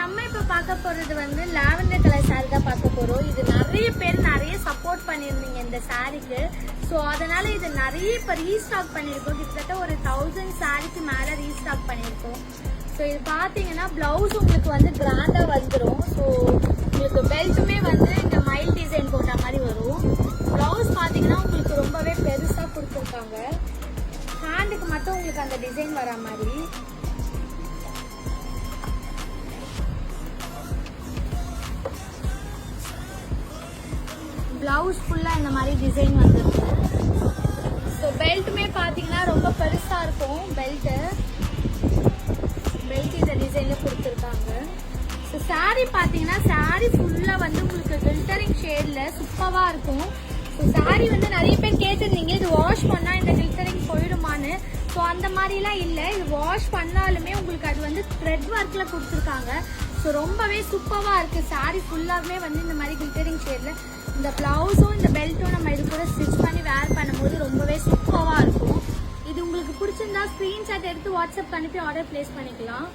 நம்ம இப்ப பார்க்க போறது வந்து லாவெண்டர் கலர் சாரி தான் பார்க்க போறோம். இது நிறைய பேர் நிறைய சப்போர்ட் பண்ணிருந்தீங்க இந்த சாரிக்கு. ஸோ அதனால இது நிறைய இப்ப ரீஸ்டாக் பண்ணிருக்கோம். கிட்டத்தட்ட ஒரு 1000 சாரிக்கு மேல ரீஸ்டாக் பண்ணிருக்கோம். ஸோ இது பாத்தீங்கன்னா பிளவுஸ் உங்களுக்கு வந்து கிராண்டா வந்துடும். ஸோ உங்களுக்கு பெல்ட்டுமே வந்து இந்த மைல் டிசைன் போட்ட மாதிரி வரும். பிளவுஸ் பாத்தீங்கன்னா உங்களுக்கு ரொம்பவே பெருசா கொடுத்துருக்காங்க. ஹேண்டுக்கு மட்டும் உங்களுக்கு அந்த டிசைன் வர மாதிரி. பிளவுஸ் ஃபுல்லா இந்த மாதிரி டிசைன் வந்துருக்கு. ஸோ பெல்ட்டுமே பாத்தீங்கன்னா ரொம்ப பெருசா இருக்கும். பெல்ட் இந்த டிசைன்ல கொடுத்துருக்காங்க. ஸோ சாரி பாத்தீங்கன்னா சாரி ஃபுல்லா வந்து உங்களுக்கு கில்டரிங் ஷேட்ல சூப்பரா இருக்கும். ஸோ சாரி வந்து நிறைய பேர் கேட்டிருந்தீங்க இது வாஷ் பண்ணா இந்த கில்டரிங் போயிடுமான்னு. ஸோ அந்த மாதிரிலாம் இல்லை. இது வாஷ் பண்ணாலுமே உங்களுக்கு அது வந்து த்ரெட் ஒர்க்ல கொடுத்துருக்காங்க. ஸோ ரொம்பவே சூப்பரா இருக்கு. சாரி ஃபுல்லாவே வந்து இந்த மாதிரி கில்டரிங் ஷேட்ல. இந்த பிளவுஸும் இந்த பெல்ட்டும் நம்ம இது கூட ஸ்டிச் பண்ணி வேர் பண்ணும்போது ரொம்பவே சூப்பரா இருக்கும். இது உங்களுக்கு பிடிச்சிருந்தா ஸ்கிரீன்ஷாட் எடுத்து வாட்ஸ்அப் அனுப்பி ஆர்டர் பிளேஸ் பண்ணிக்கலாம்.